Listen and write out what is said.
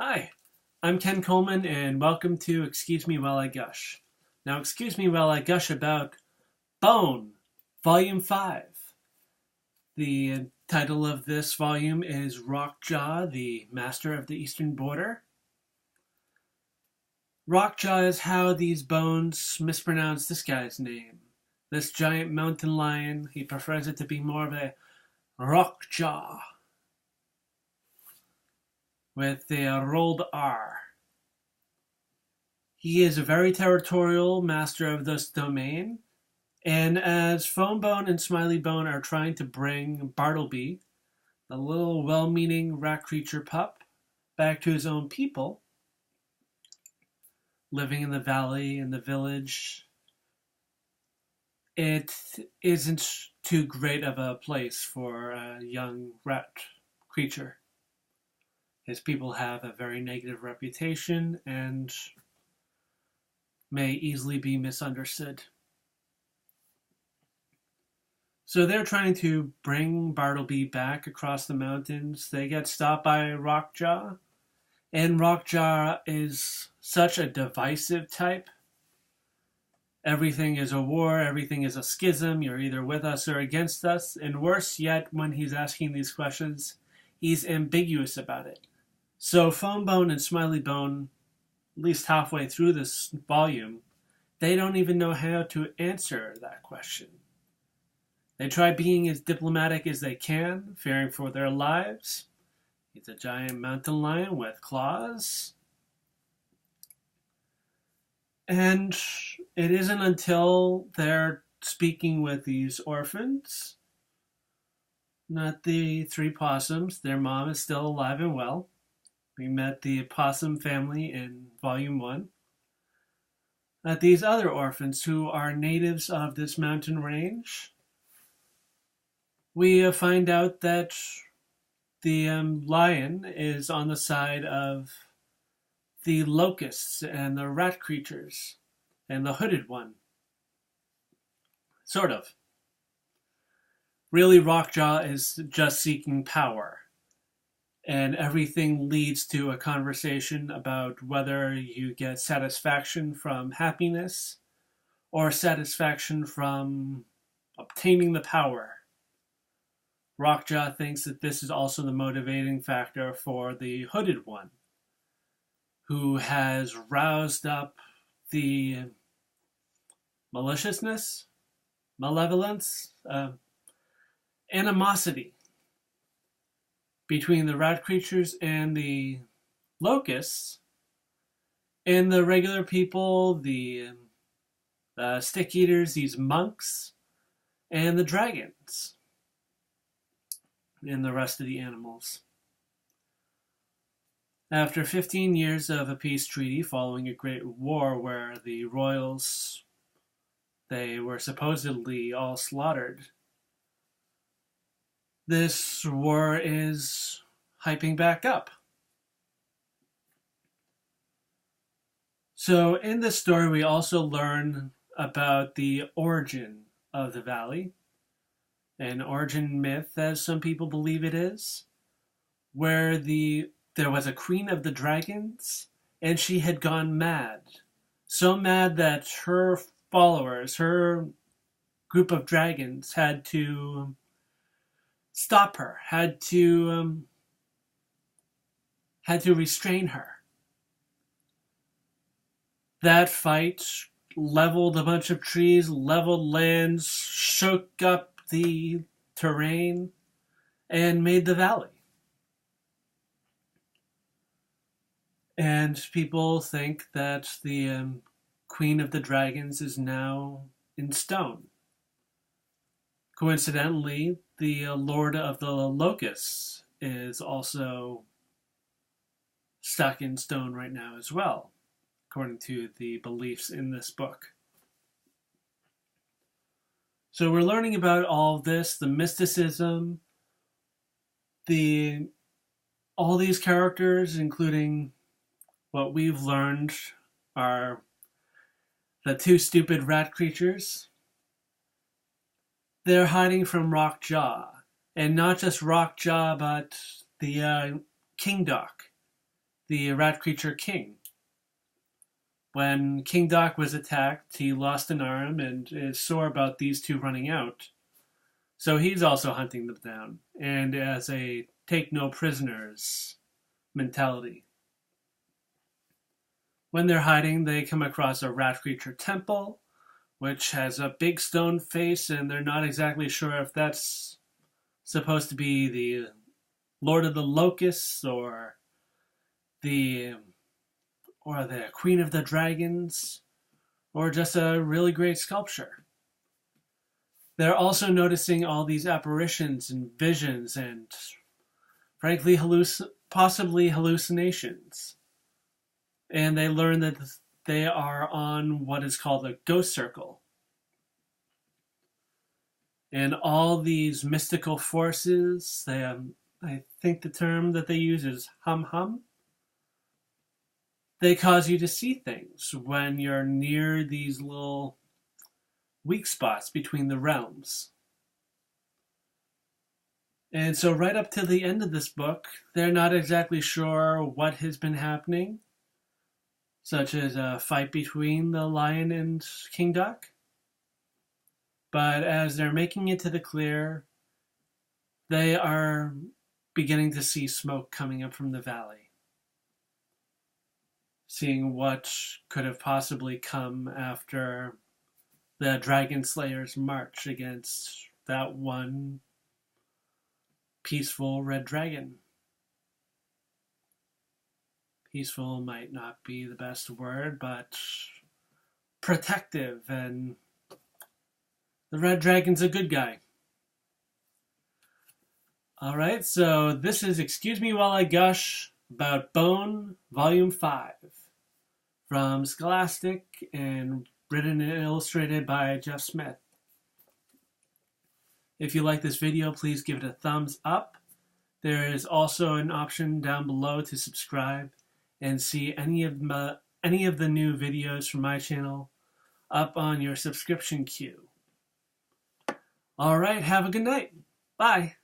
Hi, I'm Ken Coleman, and welcome to Excuse Me While I Gush. Now, excuse me while I gush about Bone, Volume 5. The title of this volume is Rockjaw, the Master of the Eastern Border. Rockjaw is how these bones mispronounce this guy's name. This giant mountain lion, he prefers it to be more of a Rockjaw with the rolled R. He is a very territorial master of this domain, and as Foambone and Smiley-Bone are trying to bring Bartleby, the little well-meaning rat creature pup, back to his own people, living in the valley, in the village, it isn't too great of a place for a young rat creature. His people have a very negative reputation and may easily be misunderstood. So they're trying to bring Bartleby back across the mountains. They get stopped by Rockjaw, and Rockjaw is such a divisive type. Everything is a war, everything is a schism, you're either with us or against us, and worse yet, when he's asking these questions, he's ambiguous about it. So Foambone and Smiley-Bone, at least halfway through this volume, they don't even know how to answer that question. They try being as diplomatic as they can, fearing for their lives. He's a giant mountain lion with claws. And it isn't until they're speaking with these orphans, not the three possums, their mom is still alive and well. We met the possum family in Volume 1. That these other orphans who are natives of this mountain range, we find out that the lion is on the side of the locusts and the rat creatures and the hooded one. Sort of. Really, Rockjaw is just seeking power. And everything leads to a conversation about whether you get satisfaction from happiness or satisfaction from obtaining the power. Rockjaw thinks that this is also the motivating factor for the hooded one, who has roused up the maliciousness, malevolence, animosity between the rat creatures and the locusts, and the regular people, the stick eaters, these monks, and the dragons, and the rest of the animals. After 15 years of a peace treaty following a great war where the royals, they were supposedly all slaughtered, this war is hyping back up. So in this story, we also learn about the origin of the valley, an origin myth, as some people believe it is, where there was a queen of the dragons, and she had gone mad. So mad that her followers, her group of dragons, had to stop her, had to restrain her. That fight leveled a bunch of trees, leveled lands, shook up the terrain, and made the valley. And people think that the Queen of the Dragons is now in stone. Coincidentally, the Lord of the Locusts is also stuck in stone right now as well, according to the beliefs in this book. So we're learning about all of this, the mysticism, all these characters, including what we've learned are the two stupid rat creatures. They're hiding from Rockjaw, and not just Rockjaw, but the King Doc, the rat creature King. When King Doc was attacked, he lost an arm and is sore about these two running out. So he's also hunting them down, and as a take no prisoners mentality. When they're hiding, they come across a rat creature temple, which has a big stone face, and they're not exactly sure if that's supposed to be the Lord of the Locusts or the Queen of the Dragons, or just a really great sculpture. They're also noticing all these apparitions and visions and, frankly, possibly hallucinations. And they learn that they are on what is called a ghost circle. And all these mystical forces, I think the term that they use is hum. They cause you to see things when you're near these little weak spots between the realms. And so right up to the end of this book, they're not exactly sure what has been happening, such as a fight between the lion and King Doc. But as they're making it to the clear, they are beginning to see smoke coming up from the valley. Seeing what could have possibly come after the Dragon Slayer's march against that one peaceful red dragon. Peaceful might not be the best word, but protective, and the red dragon's a good guy. Alright, so this is Excuse Me While I Gush about Bone, Volume 5, from Scholastic and written and illustrated by Jeff Smith. If you like this video, please give it a thumbs up. There is also an option down below to subscribe and see any of the new videos from my channel up on your subscription queue. Alright, have a good night. Bye.